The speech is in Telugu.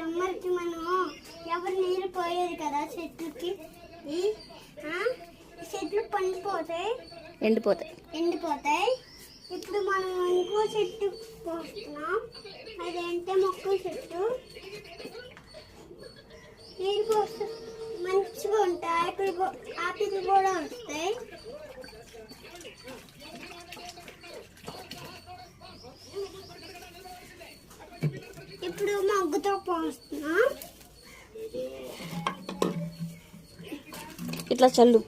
సమ్మర్కి మనం ఎవరు నీళ్ళు పోయేది కదా చెట్లకి. చెట్లు పండిపోతాయి, ఎండిపోతాయి. ఇప్పుడు మనం ఇంకో చెట్టు పోస్తున్నాం, అదేంటే మొక్కల చెట్టు. నీళ్ళు పోస్తే మంచిగా ఉంటాయి, ఆపిల్ కూడా వస్తాయి. ఇప్పుడు మగ్గుతో పోస్తున్నా. ఇట్లా చల్లు.